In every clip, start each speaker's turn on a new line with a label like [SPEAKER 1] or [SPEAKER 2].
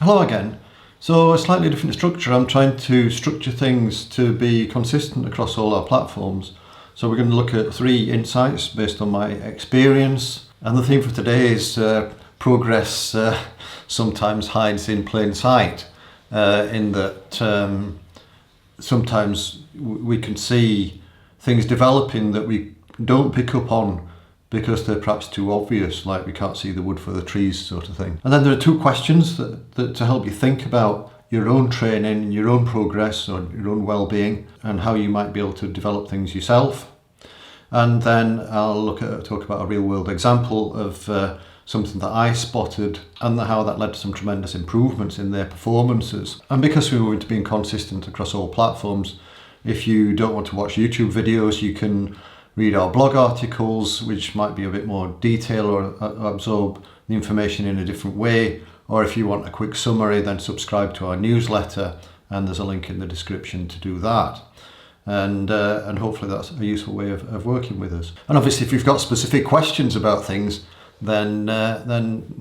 [SPEAKER 1] Hello again. So a slightly different structure. I'm trying to structure things to be consistent across all our platforms. So we're going to look at 3 insights based on my experience. And the theme for today is progress sometimes hides in plain sight, in that sometimes we can see things developing that we don't pick up on because they're perhaps too obvious, like we can't see the wood for the trees sort of thing. And then there are 2 questions that to help you think about your own training and your own progress or your own well-being and how you might be able to develop things yourself. And then I'll talk about a real-world example of something that I spotted and how that led to some tremendous improvements in their performances. And because we were into being consistent across all platforms, if you don't want to watch YouTube videos, you can read our blog articles, which might be a bit more detail or absorb the information in a different way. Or if you want a quick summary, then subscribe to our newsletter, and there's a link in the description to do that. And hopefully that's a useful way of working with us. And obviously, if you've got specific questions about things, then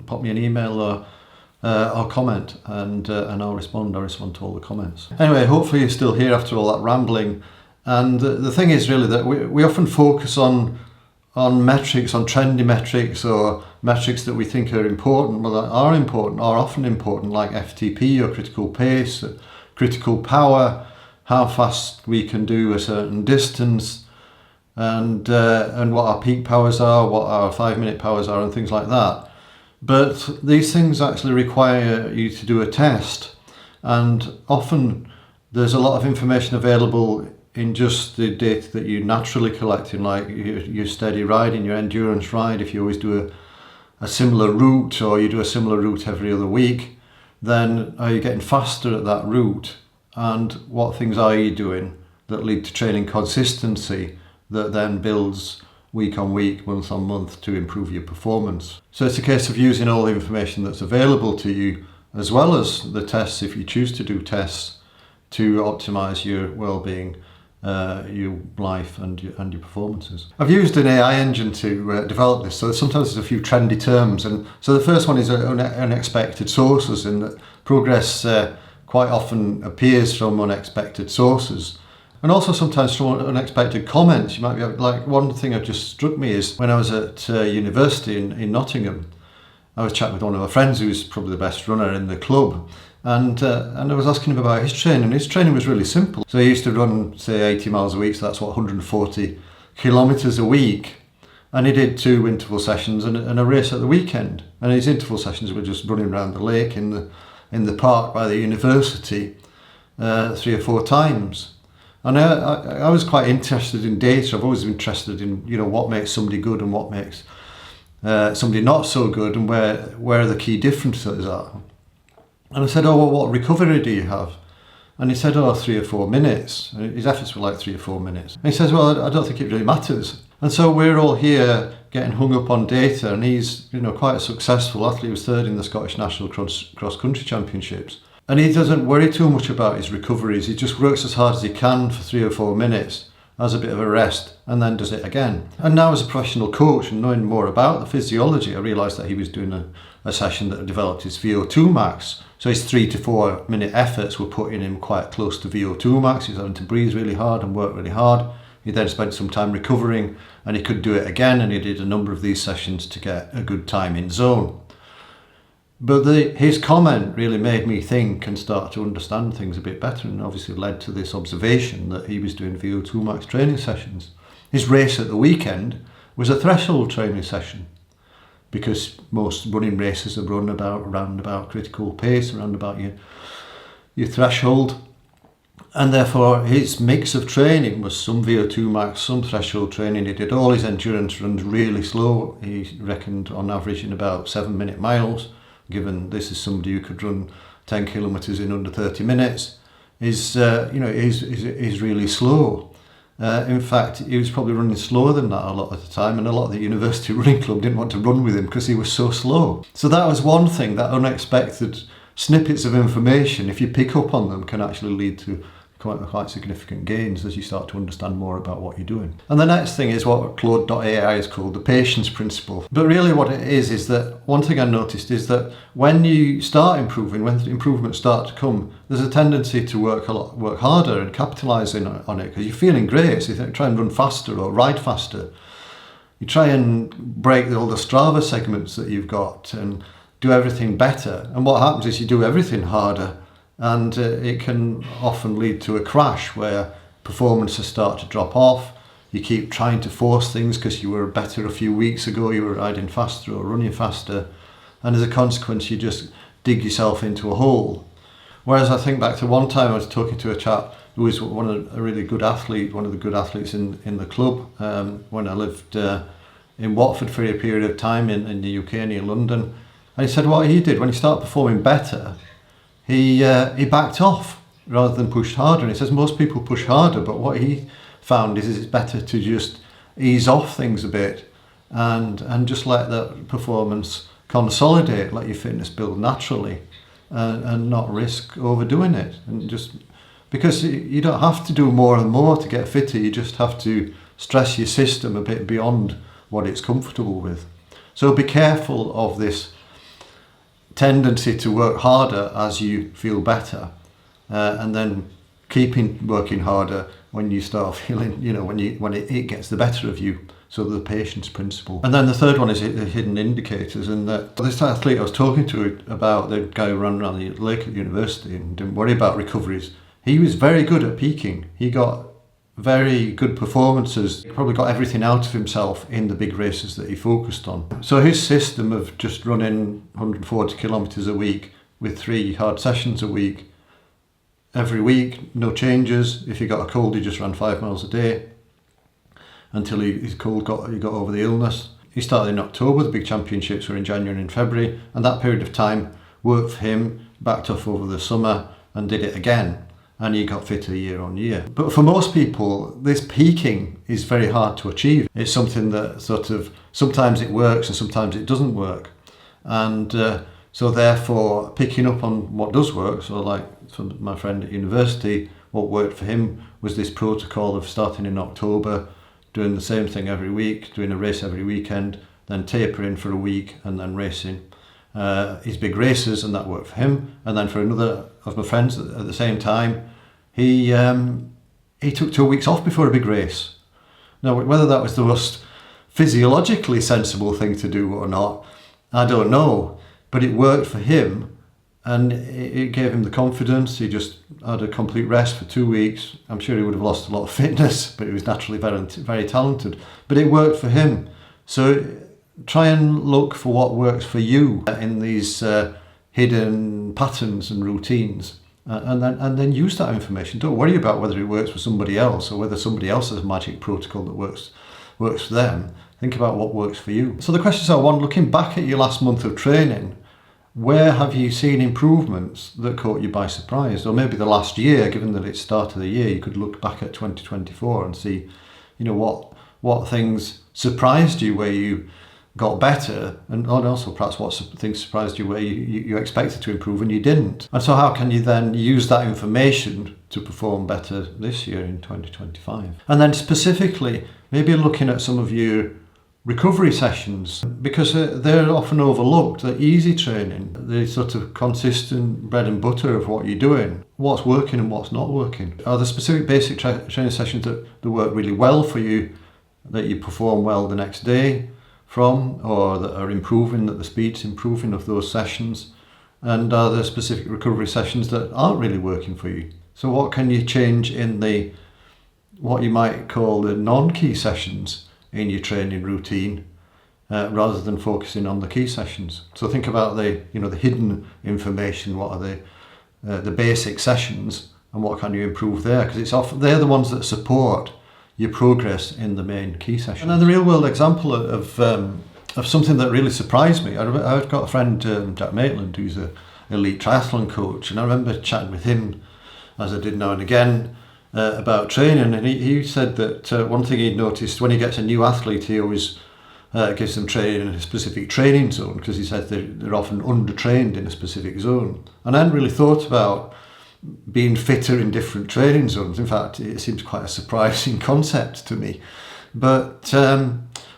[SPEAKER 1] pop me an email or comment, and I'll respond. I'll respond to all the comments. Anyway, hopefully you're still here after all that rambling. And the thing is really that we often focus on metrics, on trendy metrics or metrics that we think are important, well, that are important, are often important, like FTP or critical pace, critical power, how fast we can do a certain distance, and what our peak powers are, what our 5-minute powers are, and things like that. But these things actually require you to do a test, and often there's a lot of information available in just the data that you naturally collect in, like your steady riding, your endurance ride. If you always do a similar route, or you do a similar route every other week, then are you getting faster at that route? And what things are you doing that lead to training consistency that then builds week on week, month on month to improve your performance? So it's a case of using all the information that's available to you, as well as the tests, if you choose to do tests, to optimize your well-being, your life and your performances. I've used an AI engine to develop this, so sometimes there's a few trendy terms. And so the first one is unexpected sources, and that progress quite often appears from unexpected sources. And also sometimes from unexpected comments. You might be like, one thing that just struck me is when I was at university in Nottingham, I was chatting with one of my friends who's probably the best runner in the club. And I was asking him about his training. His training was really simple. So he used to run, say, 80 miles a week, so that's 140 kilometres a week. And he did 2 interval sessions and a race at the weekend. And his interval sessions were just running around the lake in the park by the university 3 or 4 times. And I was quite interested in data. I've always been interested in, what makes somebody good and what makes somebody not so good, and where the key differences are. And I said, what recovery do you have? And he said, 3 or 4 minutes. And his efforts were like 3 or 4 minutes. And he says, well, I don't think it really matters. And so we're all here getting hung up on data, and he's, quite a successful athlete. He was 3rd in the Scottish National Cross-Country Championships. And he doesn't worry too much about his recoveries. He just works as hard as he can for 3 or 4 minutes, has a bit of a rest, and then does it again. And now as a professional coach and knowing more about the physiology, I realised that he was doing a session that had developed his VO2 max. So his 3 to 4 minute efforts were putting him quite close to VO2 max. He was having to breathe really hard and work really hard. He then spent some time recovering, and he could do it again, and he did a number of these sessions to get a good time in zone. But his comment really made me think and start to understand things a bit better, and obviously led to this observation that he was doing VO2 max training sessions. His race at the weekend was a threshold training session, because most running races are run around about critical pace, around about your threshold. And therefore his mix of training was some VO2 max, some threshold training. He did all his endurance runs really slow. He reckoned on average in about 7-minute miles, given this is somebody who could run 10 kilometres in under 30 minutes, is really slow. In fact, he was probably running slower than that a lot of the time, and a lot of the university running club didn't want to run with him because he was so slow. So that was one thing, that unexpected snippets of information, if you pick up on them, can actually lead to quite significant gains as you start to understand more about what you're doing. And the next thing is what Claude.ai is called the patience principle. But really what it is that one thing I noticed is that when you start improving, when improvements start to come, there's a tendency to work harder and capitalise on it because you're feeling great. So you try and run faster or ride faster. You try and break all the Strava segments that you've got and do everything better. And what happens is you do everything harder, and it can often lead to a crash where performances start to drop off. You keep trying to force things because you were better a few weeks ago, you were riding faster or running faster, and as a consequence you just dig yourself into a hole. Whereas I think back to one time I was talking to a chap who was one of the good athletes in the club when I lived in Watford for a period of time in the UK near London. And he said what he did when he started performing better, he backed off rather than pushed harder. And he says most people push harder, but what he found is it's better to just ease off things a bit and just let that performance consolidate, let your fitness build naturally, and not risk overdoing it. And just because you don't have to do more and more to get fitter, you just have to stress your system a bit beyond what it's comfortable with. So be careful of this tendency to work harder as you feel better, and then keeping working harder when you start feeling, when it gets the better of you. So the patience principle. And then the third one is the hidden indicators. And this athlete I was talking to about, the guy who ran around the lake at university and didn't worry about recoveries, he was very good at peaking. He got very good performances. He probably got everything out of himself in the big races that he focused on. So his system of just running 140 kilometers a week with 3 hard sessions a week, every week, no changes. If he got a cold, he just ran 5 miles a day until his cold he got over the illness. He started in October, the big championships were in January and February, and that period of time worked for him, backed off over the summer and did it again. And he got fitter year on year. But for most people, this peaking is very hard to achieve. It's something that sometimes it works and sometimes it doesn't work. And so therefore, picking up on what does work, so like for my friend at university, what worked for him was this protocol of starting in October, doing the same thing every week, doing a race every weekend, then tapering for a week and then racing his big races, and that worked for him. And then for another of my friends at the same time, he took 2 weeks off before a big race. Now, whether that was the most physiologically sensible thing to do or not, I don't know, but it worked for him, and it gave him the confidence. He just had a complete rest for 2 weeks. I'm sure he would have lost a lot of fitness, but he was naturally very, very talented. But it worked for him. So try and look for what works for you in these hidden patterns and routines, and then use that information. Don't worry about whether it works for somebody else or whether somebody else has a magic protocol that works for them. Think about what works for you. So the questions are: 1, looking back at your last month of training, where have you seen improvements that caught you by surprise? Or maybe the last year, given that it's start of the year, you could look back at 2024 and see, what things surprised you where you got better, and also perhaps what things surprised you where you expected to improve and you didn't. And so how can you then use that information to perform better this year in 2025? And then specifically, maybe looking at some of your recovery sessions, because they're often overlooked. The easy training, the sort of consistent bread and butter of what you're doing, what's working and what's not working. Are there specific basic training sessions that work really well for you, that you perform well the next day from, or that are improving, that the speed's improving of those sessions? And are there specific recovery sessions that aren't really working for you? So what can you change in what you might call the non-key sessions in your training routine, rather than focusing on the key sessions? So think about the hidden information. What are the basic sessions, and what can you improve there? Because they're the ones that support your progress in the main key session. And then the real world example of something that really surprised me. I've got a friend, Jack Maitland, who's an elite triathlon coach, and I remember chatting with him, as I did now and again, about training, and he said that one thing he'd noticed when he gets a new athlete, he always gives them training in a specific training zone, because he said they're often undertrained in a specific zone. And I hadn't really thought about being fitter in different training zones. In fact, it seems quite a surprising concept to me. But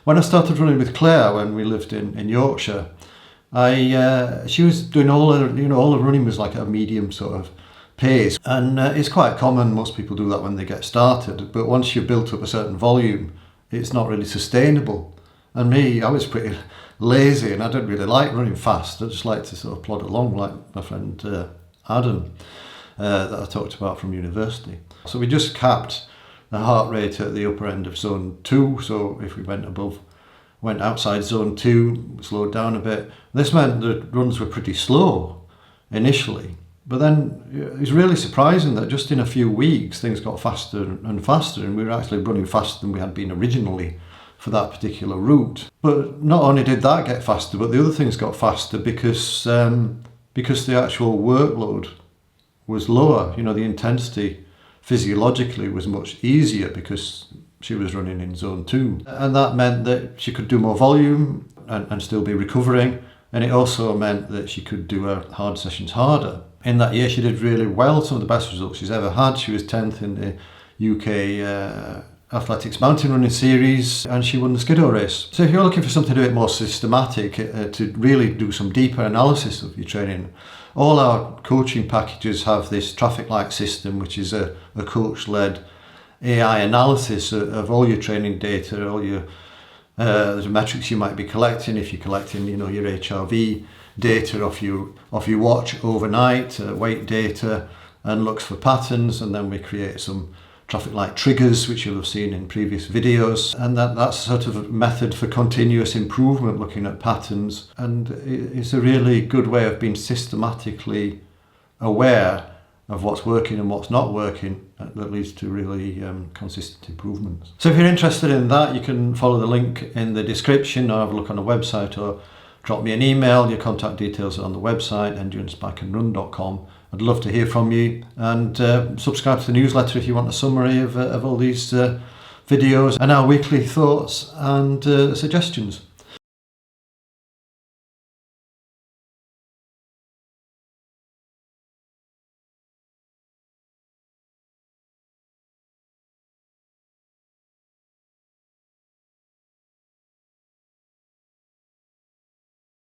[SPEAKER 1] when I started running with Claire, when we lived in Yorkshire, she was doing all the running was like at a medium sort of pace, and it's quite common. Most people do that when they get started, but once you've built up a certain volume, it's not really sustainable. And me, I was pretty lazy, and I didn't really like running fast. I just like to sort of plod along, like my friend Adam that I talked about from university. So we just capped the heart rate at the upper end of zone 2. So if we went outside zone 2, slowed down a bit. This meant the runs were pretty slow initially, but then it was really surprising that just in a few weeks things got faster and faster, and we were actually running faster than we had been originally for that particular route. But not only did that get faster, but the other things got faster because the actual workload was lower. The intensity physiologically was much easier because she was running in zone 2. And that meant that she could do more volume and still be recovering. And it also meant that she could do her hard sessions harder. In that year, she did really well, some of the best results she's ever had. She was 10th in the UK Athletics Mountain Running Series, and she won the Skidoo race. So if you're looking for something a bit more systematic, to really do some deeper analysis of your training, all our coaching packages have this traffic light system, which is a coach-led AI analysis of all your training data, all your the metrics you might be collecting. If you're collecting, your HRV data off your watch overnight, weight data, and looks for patterns, and then we create some traffic light triggers, which you'll have seen in previous videos, and that's sort of a method for continuous improvement, looking at patterns, and it's a really good way of being systematically aware of what's working and what's not working that leads to really consistent improvements. So if you're interested in that, you can follow the link in the description, or have a look on the website, or drop me an email. Your contact details are on the website, endurancebikerun.com. I'd love to hear from you, and subscribe to the newsletter if you want a summary of all these videos and our weekly thoughts and suggestions.